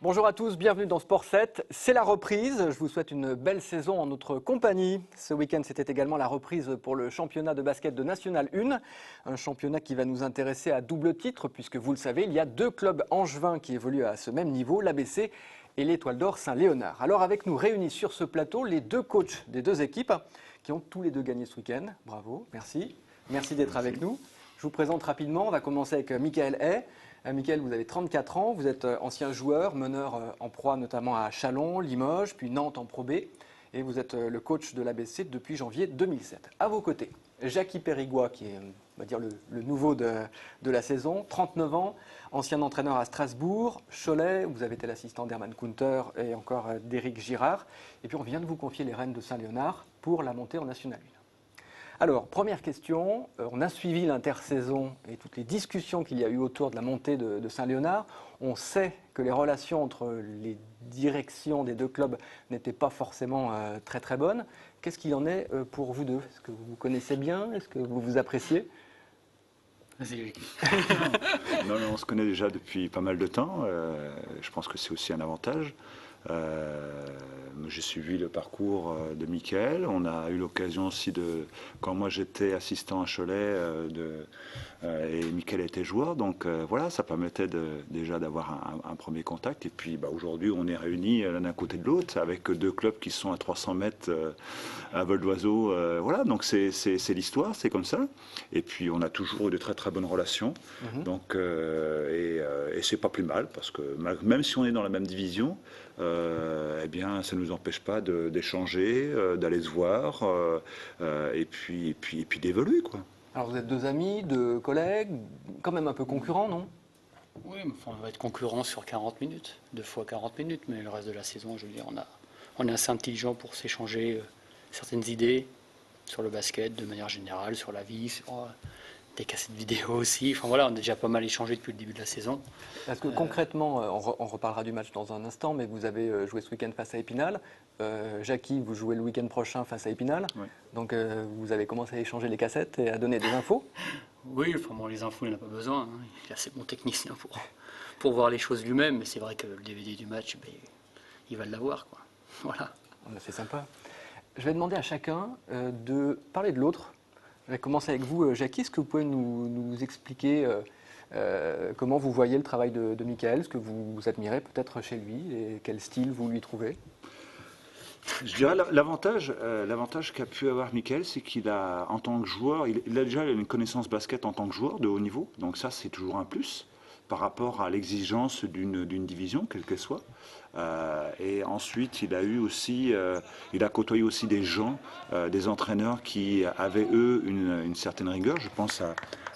Bonjour à tous, bienvenue dans Sport 7. C'est la reprise. Je vous souhaite une belle saison en notre compagnie. Ce week-end, c'était également la reprise pour le championnat de basket de National 1. Un championnat qui va nous intéresser à double titre, puisque vous le savez, il y a deux clubs angevins qui évoluent à ce même niveau, l'ABC et l'Étoile d'Or Saint-Léonard. Alors avec nous réunis sur ce plateau, les deux coachs des deux équipes qui ont tous les deux gagné ce week-end. Bravo, merci. Merci d'être avec nous. Je vous présente rapidement. On va commencer avec Michael Hay. Michael, vous avez 34 ans, vous êtes ancien joueur, meneur en proie notamment à Châlons, Limoges, puis Nantes en Pro B. Et vous êtes le coach de l'ABC depuis janvier 2007. À vos côtés, Jackie Périgois, qui est on va dire le nouveau de la saison, 39 ans, ancien entraîneur à Strasbourg, Cholet, vous avez été l'assistant d'Herman Kunter et encore d'Éric Girard. Et puis on vient de vous confier les rênes de Saint-Léonard pour la montée en National 1. Alors, première question, on a suivi l'intersaison et toutes les discussions qu'il y a eu autour de la montée de Saint-Léonard. On sait que les relations entre les directions des deux clubs n'étaient pas forcément très très bonnes. Qu'est-ce qu'il en est pour vous deux? Est-ce que vous vous connaissez bien? Est-ce que vous vous appréciez? Vas-y. Non, on se connaît déjà depuis pas mal de temps. Je pense que c'est aussi un avantage. J'ai suivi le parcours de Michael. On a eu l'occasion aussi quand moi j'étais assistant à Cholet, et Michael était joueur. Donc voilà, ça permettait déjà d'avoir un premier contact. Et puis aujourd'hui, on est réunis l'un à côté de l'autre avec deux clubs qui sont à 300 mètres à vol d'oiseau. Voilà, donc c'est l'histoire, c'est comme ça. Et puis on a toujours eu de très très bonnes relations. Donc, et c'est pas plus mal parce que même si on est dans la même division, eh bien, ça ne nous empêche pas d'échanger, d'aller se voir, et puis d'évoluer, quoi. Alors vous êtes deux amis, deux collègues, quand même un peu concurrents, non? Oui, on va être concurrents sur 40 minutes, 2 fois 40 minutes, mais le reste de la saison, je veux dire, on est assez intelligent pour s'échanger certaines idées sur le basket de manière générale, sur la vie, sur des cassettes vidéo aussi. Enfin voilà, on a déjà pas mal échangé depuis le début de la saison. Parce que concrètement, on reparlera du match dans un instant, mais vous avez joué ce week-end face à Épinal. Jackie, vous jouez le week-end prochain face à Épinal. Oui. Donc vous avez commencé à échanger les cassettes et à donner des infos. Oui, enfin bon, les infos, il n'en a pas besoin. Hein. Il est assez bon technicien pour voir les choses lui-même, mais c'est vrai que le DVD du match, il va l'avoir, quoi. Voilà. C'est sympa. Je vais demander à chacun de parler de l'autre. Je vais commencer avec vous, Jackie. Est-ce que vous pouvez nous expliquer comment vous voyez le travail de Michael, ce que vous admirez peut-être chez lui et quel style vous lui trouvez? Je dirais l'avantage qu'a pu avoir Michael, c'est qu'il a, en tant que joueur, il a déjà une connaissance basket en tant que joueur de haut niveau. Donc ça, c'est toujours un plus par rapport à l'exigence d'une division, quelle qu'elle soit. Et ensuite, il a côtoyé aussi des gens, des entraîneurs qui avaient, eux, une certaine rigueur. Je pense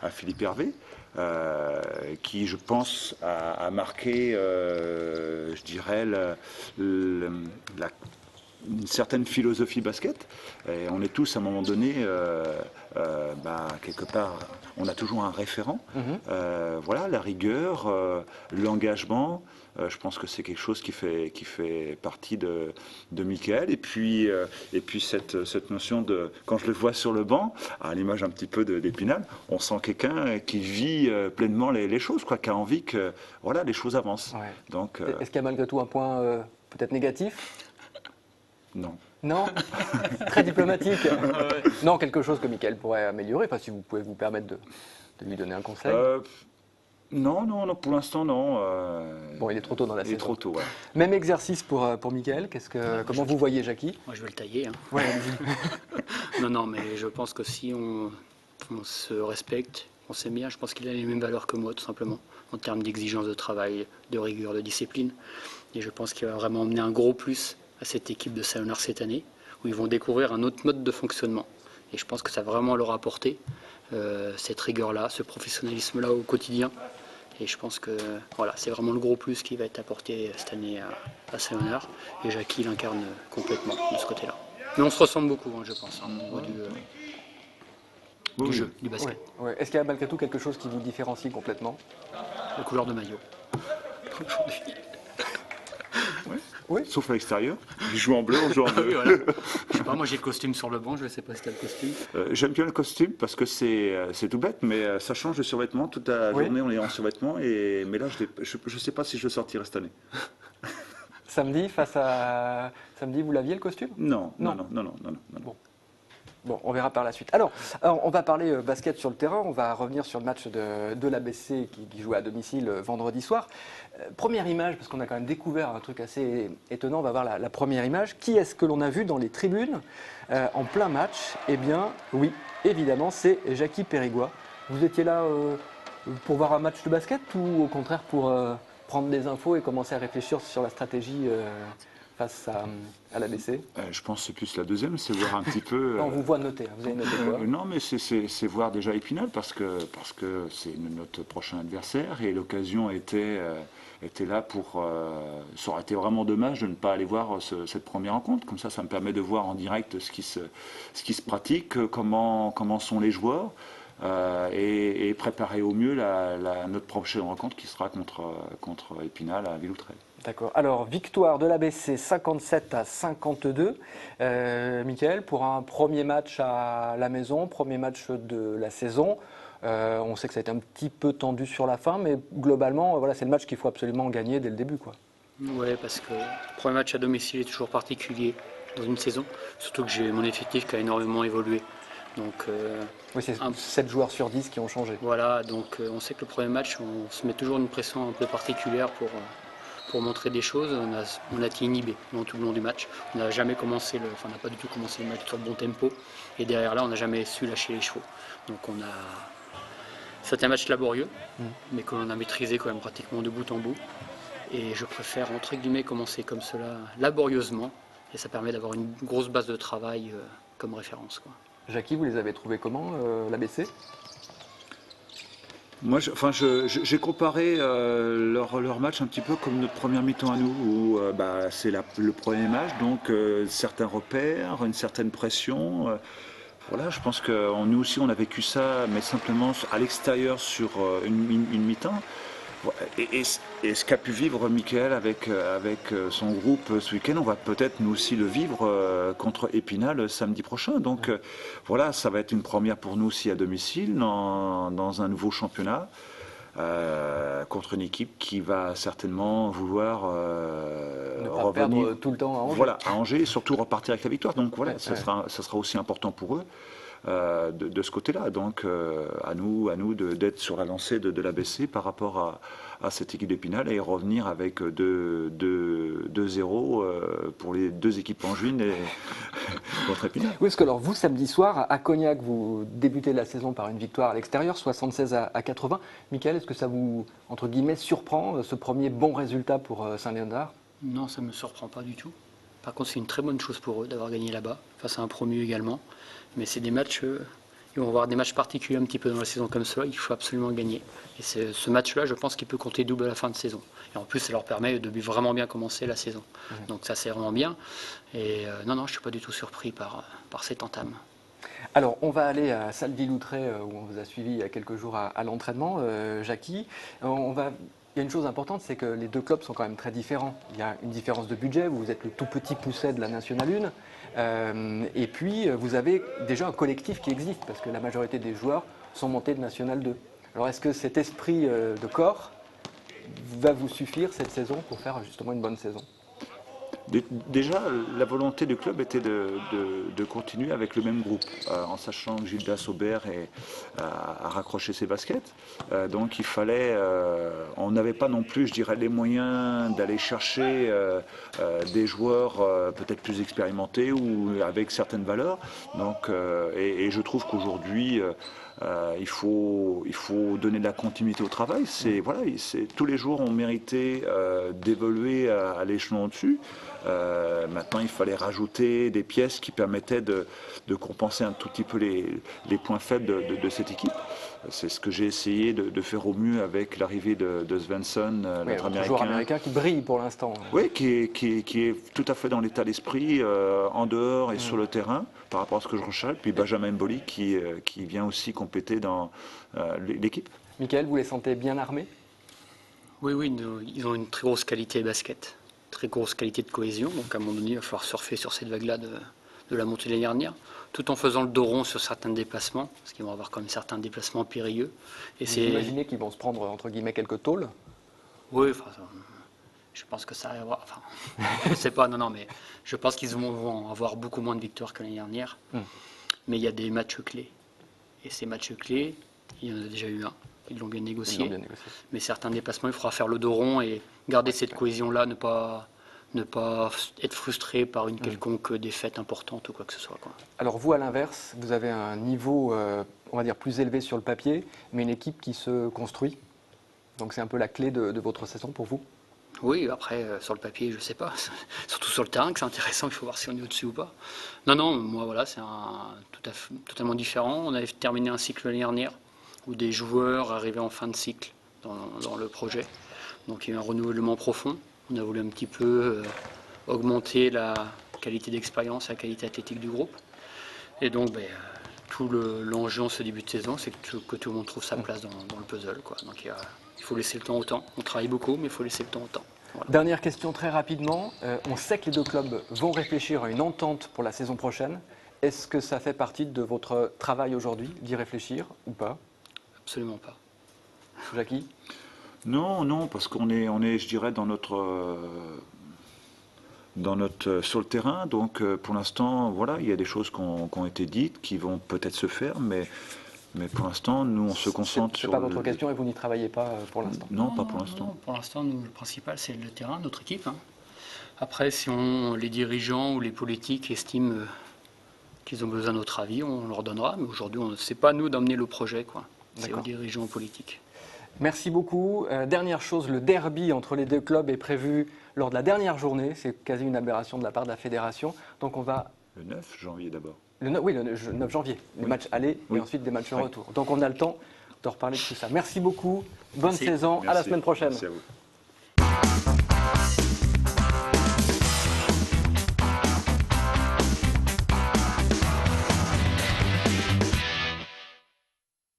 à Philippe Hervé, qui, je pense, a marqué, je dirais, une certaine philosophie basket. Et on est tous, à un moment donné, quelque part, on a toujours un référent. Voilà, la rigueur, l'engagement. Je pense que c'est quelque chose qui fait partie de Michael. Et puis cette notion de, quand je le vois sur le banc, à l'image un petit peu d'Épinal, on sent quelqu'un qui vit pleinement les choses, quoi, qui a envie que voilà, les choses avancent. Ouais. Donc, est-ce qu'il y a malgré tout un point peut-être négatif? Non. Non. Très diplomatique. Non, quelque chose que Michael pourrait améliorer, enfin, si vous pouvez vous permettre de lui donner un conseil. Non, pour l'instant, non. Bon, il est trop tôt dans la saison. Il est trop tôt, ouais. Même exercice pour Michael. Comment vous voyez, Jackie? Moi, je vais le tailler. Hein. Ouais, Non, mais je pense que si on se respecte, on s'aime bien, je pense qu'il a les mêmes valeurs que moi, tout simplement, en termes d'exigence de travail, de rigueur, de discipline. Et je pense qu'il va vraiment emmener un gros plus à cette équipe de Saint-Léonard cette année, où ils vont découvrir un autre mode de fonctionnement. Et je pense que ça va vraiment leur apporter cette rigueur-là, ce professionnalisme-là au quotidien. Et je pense que voilà, c'est vraiment le gros plus qui va être apporté cette année à Saint-Léonard. Et Jackie l'incarne complètement de ce côté-là. Mais on se ressemble beaucoup, hein, je pense, au niveau du jeu, du basket. Ouais. Est-ce qu'il y a malgré tout quelque chose qui vous différencie complètement? La couleur de maillot. Oui. Sauf à l'extérieur. Il joue en bleu, on joue en bleu. Oui, voilà. Je sais pas, moi j'ai le costume sur le banc, je ne sais pas si tu as le costume. J'aime bien le costume parce que c'est tout bête, mais ça change de survêtement. Toute la journée, on est en survêtement. Mais là, je ne sais pas si je le sortirai cette année. Samedi, Samedi, vous l'aviez le costume? Non. Bon, on verra par la suite. Alors, on va parler basket sur le terrain. On va revenir sur le match de l'ABC qui joue à domicile vendredi soir. Première image, parce qu'on a quand même découvert un truc assez étonnant. On va voir la première image. Qui est-ce que l'on a vu dans les tribunes en plein match? Eh bien, oui, évidemment, c'est Jackie Périgois. Vous étiez là pour voir un match de basket ou au contraire pour prendre des infos et commencer à réfléchir sur la stratégie face à l'ABC? Je pense que c'est plus la deuxième, c'est voir un petit peu. On vous voit noter, hein. Vous avez noté quoi? Non, mais c'est voir déjà Épinal parce que c'est notre prochain adversaire et l'occasion était là pour. Ça aurait été vraiment dommage de ne pas aller voir cette première rencontre. Comme ça me permet de voir en direct ce qui se pratique, comment sont les joueurs. Et préparer au mieux notre prochaine rencontre qui sera contre Épinal à Villoutré. D'accord. Alors, victoire de l'ABC 57-52. Mickaël, pour un premier match à la maison, premier match de la saison. On sait que ça a été un petit peu tendu sur la fin, mais globalement, voilà, c'est le match qu'il faut absolument gagner dès le début, quoi. Oui, parce que le premier match à domicile est toujours particulier dans une saison, surtout que j'ai mon effectif qui a énormément évolué. Donc, oui, c'est 7 joueurs sur 10 qui ont changé. Voilà, donc on sait que le premier match, on se met toujours une pression un peu particulière pour montrer des choses. On a été inhibé tout le long du match. On n'a jamais commencé, on n'a pas du tout commencé le match sur le bon tempo. Et derrière là, on n'a jamais su lâcher les chevaux. Donc c'était un match laborieux, mais que l'on a maîtrisé quand même pratiquement de bout en bout. Et je préfère, entre guillemets, commencer comme cela, laborieusement. Et ça permet d'avoir une grosse base de travail comme référence, quoi. Jackie, vous les avez trouvés comment, l'ABC? Moi, j'ai comparé leur match un petit peu comme notre première mi-temps à nous, où c'est le premier match, donc certains repères, une certaine pression. Voilà, je pense que nous aussi, on a vécu ça, mais simplement à l'extérieur sur une mi-temps. Et ce qu'a pu vivre Mickaël avec son groupe ce week-end, on va peut-être nous aussi le vivre contre Épinal samedi prochain. Donc voilà, ça va être une première pour nous aussi à domicile, dans un nouveau championnat, contre une équipe qui va certainement vouloir ne pas revenir perdre tout le temps à Angers. Voilà, à Angers et surtout repartir avec la victoire. Donc voilà, ça sera aussi important pour eux. De ce côté-là. Donc à nous d'être sur la lancée de l'ABC par rapport à cette équipe d'Épinal et revenir avec 2-0 pour les deux équipes angevines et contre Épinal. Oui, parce que alors vous, samedi soir, à Cognac, vous débutez la saison par une victoire à l'extérieur, 76-80. Mickaël, est-ce que ça vous, entre guillemets, surprend, ce premier bon résultat pour Saint-Léonard? Non, ça ne me surprend pas du tout. Par contre, c'est une très bonne chose pour eux d'avoir gagné là-bas, face à un promu également. Mais c'est des matchs, ils vont avoir des matchs particuliers un petit peu dans la saison comme cela, il faut absolument gagner. Et ce match-là, je pense qu'il peut compter double à la fin de saison. Et en plus, ça leur permet de vraiment bien commencer la saison. Donc ça, c'est vraiment bien. Et non, je ne suis pas du tout surpris par cette entame. Alors, on va aller à Salle-Villoutré, où on vous a suivi il y a quelques jours à l'entraînement, Jackie. Il y a une chose importante, c'est que les deux clubs sont quand même très différents. Il y a une différence de budget, vous êtes le tout petit pousset de la Nationale 1. Et puis, vous avez déjà un collectif qui existe, parce que la majorité des joueurs sont montés de Nationale 2. Alors, est-ce que cet esprit de corps va vous suffire cette saison pour faire justement une bonne saison? Déjà, la volonté du club était de continuer avec le même groupe, en sachant que Gildas Aubert a raccroché ses baskets. Donc il fallait, on n'avait pas non plus, je dirais, les moyens d'aller chercher des joueurs peut-être plus expérimentés ou avec certaines valeurs. Donc, et je trouve qu'aujourd'hui, il faut donner de la continuité au travail. Tous les jours ont mérité d'évoluer à l'échelon au-dessus. Maintenant, il fallait rajouter des pièces qui permettaient de compenser un tout petit peu les points faibles de cette équipe. C'est ce que j'ai essayé de faire au mieux avec l'arrivée de Svensson, notre joueur américain qui brille pour l'instant. Oui, qui est tout à fait dans l'état d'esprit, en dehors et sur le terrain, par rapport à ce que je recherche. Puis Benjamin Boli qui vient aussi compléter dans l'équipe. Mickaël, vous les sentez bien armés? Oui, ils ont une très grosse qualité basket, très grosse qualité de cohésion. Donc à un moment donné, il va falloir surfer sur cette vague-là de la montée de l'année dernière, tout en faisant le dos rond sur certains déplacements, parce qu'ils vont avoir quand même certains déplacements périlleux. Et vous imaginez qu'ils vont se prendre, entre guillemets, quelques tôles? Oui, Je pense que ça arrivera. Enfin, je ne sais pas, non, mais je pense qu'ils vont avoir beaucoup moins de victoires que l'année dernière. Mais il y a des matchs clés. Et ces matchs clés, il y en a déjà eu un. Ils l'ont bien négocié. Mais certains déplacements, il faudra faire le dos rond et garder cette cohésion-là, ne pas être frustré par une quelconque défaite importante ou quoi que ce soit. Alors vous, à l'inverse, vous avez un niveau, on va dire, plus élevé sur le papier, mais une équipe qui se construit. Donc c'est un peu la clé de votre saison pour vous? Oui, après, sur le papier, je ne sais pas. Surtout sur le terrain, que c'est intéressant, il faut voir si on est au-dessus ou pas. Non, moi, voilà, c'est totalement différent. On avait terminé un cycle l'année dernière où des joueurs arrivaient en fin de cycle dans le projet. Donc il y a eu un renouvellement profond. On a voulu un petit peu augmenter la qualité d'expérience, la qualité athlétique du groupe. Et donc, tout l'enjeu en ce début de saison, c'est que tout le monde trouve sa place dans le puzzle, quoi. Donc il faut laisser le temps au temps. On travaille beaucoup, mais il faut laisser le temps au temps. Voilà. Dernière question très rapidement. On sait que les deux clubs vont réfléchir à une entente pour la saison prochaine. Est-ce que ça fait partie de votre travail aujourd'hui, d'y réfléchir ou pas? Absolument pas. Jackie? Non, parce qu'on est, je dirais, sur le terrain. Donc, pour l'instant, voilà, il y a des choses qui ont été dites, qui vont peut-être se faire, mais pour l'instant, nous, on se concentre sur... C'est pas votre question et vous n'y travaillez pas pour l'instant? Non, pas pour l'instant. Non, pour l'instant, le principal, c'est le terrain, notre équipe. Après, si les dirigeants ou les politiques estiment qu'ils ont besoin de notre avis, on leur donnera. Mais aujourd'hui, c'est pas à nous d'emmener le projet, quoi. C'est aux dirigeants politiques. Merci beaucoup. Dernière chose, le derby entre les deux clubs est prévu lors de la dernière journée. C'est quasi une aberration de la part de la fédération. Donc on va... Le 9 janvier d'abord. Le 9 janvier. Les matchs aller et ensuite des matchs retour. Donc on a le temps de reparler de tout ça. Merci beaucoup. Bonne saison. Merci. À la semaine prochaine. Merci à vous.